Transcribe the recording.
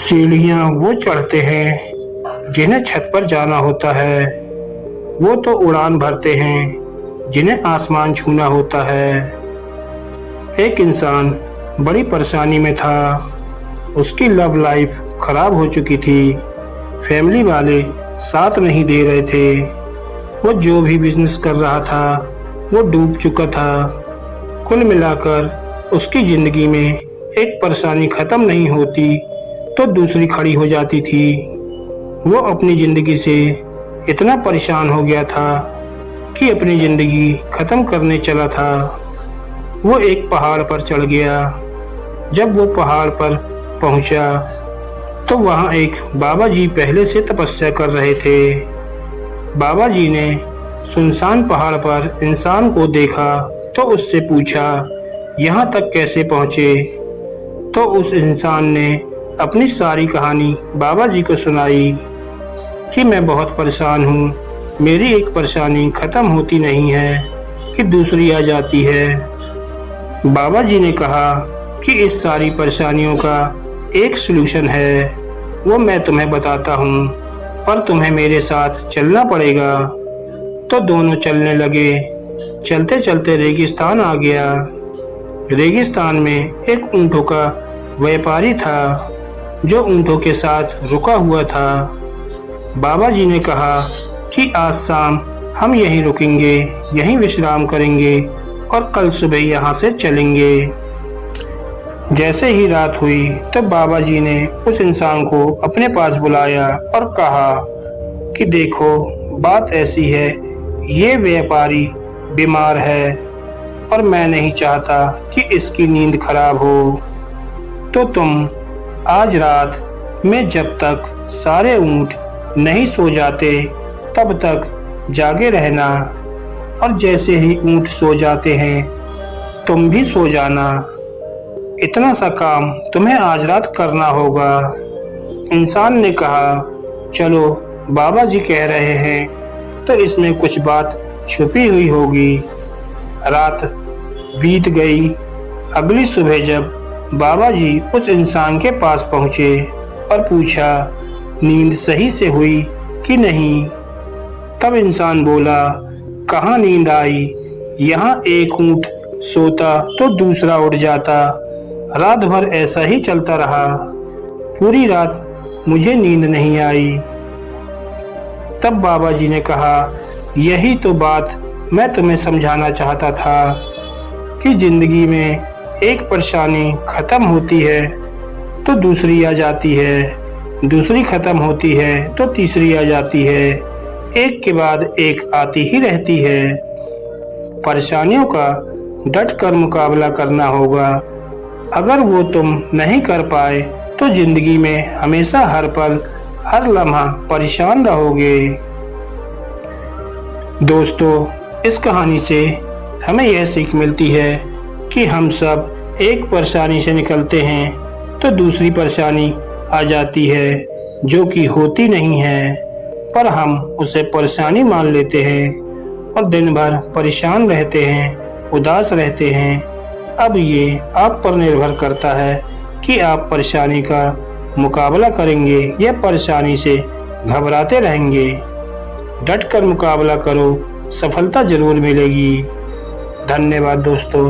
सीढ़ियाँ वो चढ़ते हैं जिन्हें छत पर जाना होता है, वो तो उड़ान भरते हैं जिन्हें आसमान छूना होता है। एक इंसान बड़ी परेशानी में था। उसकी लव लाइफ खराब हो चुकी थी। फैमिली वाले साथ नहीं दे रहे थे। वो जो भी बिजनेस कर रहा था वो डूब चुका था। कुल मिलाकर उसकी ज़िंदगी में एक परेशानी ख़त्म नहीं होती तो दूसरी खड़ी हो जाती थी। वो अपनी ज़िंदगी से इतना परेशान हो गया था कि अपनी ज़िंदगी ख़त्म करने चला था। वो एक पहाड़ पर चढ़ गया। जब वो पहाड़ पर पहुंचा तो वहाँ एक बाबा जी पहले से तपस्या कर रहे थे। बाबा जी ने सुनसान पहाड़ पर इंसान को देखा तो उससे पूछा, यहाँ तक कैसे पहुँचे? तो उस इंसान ने अपनी सारी कहानी बाबा जी को सुनाई कि मैं बहुत परेशान हूँ, मेरी एक परेशानी ख़त्म होती नहीं है कि दूसरी आ जाती है। बाबा जी ने कहा कि इस सारी परेशानियों का एक सलूशन है, वो मैं तुम्हें बताता हूँ, पर तुम्हें मेरे साथ चलना पड़ेगा। तो दोनों चलने लगे। चलते चलते रेगिस्तान आ गया। रेगिस्तान में एक ऊँटों का व्यापारी था जो ऊँटों के साथ रुका हुआ था। बाबा जी ने कहा कि आज शाम हम यहीं रुकेंगे, यहीं विश्राम करेंगे और कल सुबह यहाँ से चलेंगे। जैसे ही रात हुई तो बाबा जी ने उस इंसान को अपने पास बुलाया और कहा कि देखो, बात ऐसी है, ये व्यापारी बीमार है और मैं नहीं चाहता कि इसकी नींद खराब हो। तो तुम आज रात में जब तक सारे ऊँट नहीं सो जाते तब तक जागे रहना, और जैसे ही ऊँट सो जाते हैं तुम भी सो जाना। इतना सा काम तुम्हें आज रात करना होगा। इंसान ने कहा, चलो बाबा जी कह रहे हैं तो इसमें कुछ बात छुपी हुई होगी। रात बीत गई। अगली सुबह जब बाबा जी उस इंसान के पास पहुँचे और पूछा, नींद सही से हुई कि नहीं? तब इंसान बोला, कहाँ नींद आई, यहाँ एक ऊँट सोता तो दूसरा उड़ जाता। रात भर ऐसा ही चलता रहा। पूरी रात मुझे नींद नहीं आई। तब बाबा जी ने कहा, यही तो बात मैं तुम्हें समझाना चाहता था कि ज़िंदगी में एक परेशानी ख़त्म होती है तो दूसरी आ जाती है, दूसरी ख़त्म होती है तो तीसरी आ जाती है, एक के बाद एक आती ही रहती है। परेशानियों का डट कर मुकाबला करना होगा। अगर वो तुम नहीं कर पाए तो ज़िंदगी में हमेशा हर पल हर लम्हा परेशान रहोगे। दोस्तों, इस कहानी से हमें यह सीख मिलती है कि हम सब एक परेशानी से निकलते हैं तो दूसरी परेशानी आ जाती है जो कि होती नहीं है, पर हम उसे परेशानी मान लेते हैं और दिन भर परेशान रहते हैं, उदास रहते हैं। अब ये आप पर निर्भर करता है कि आप परेशानी का मुकाबला करेंगे या परेशानी से घबराते रहेंगे। डट कर मुकाबला करो, सफलता जरूर मिलेगी। धन्यवाद दोस्तों।